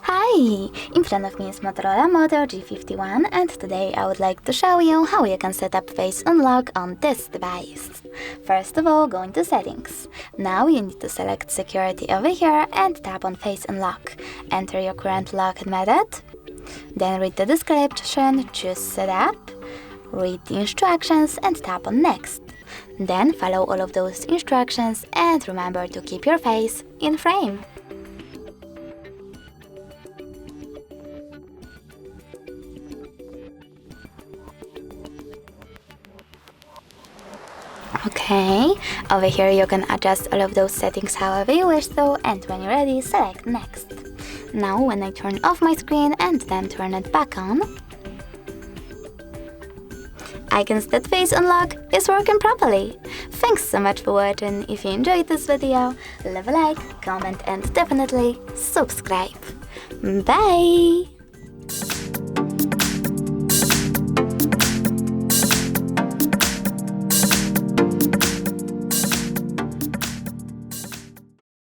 Hi! In front of me is Motorola Moto G51, and today I would like to show you how you can set up face unlock on this device. First of all, go into settings. Now you need to select security over here and tap on face unlock. Enter your current lock method. Then read the description, choose setup, read the instructions and tap on next. Then follow all of those instructions and remember to keep your face in frame. Okay, over here you can adjust all of those settings however you wish to, and when you're ready, select next. Now when I turn off my screen and then turn it back on, I can see that face unlock is working properly. Thanks so much for watching. If you enjoyed this video, leave a like, comment and definitely subscribe. Bye!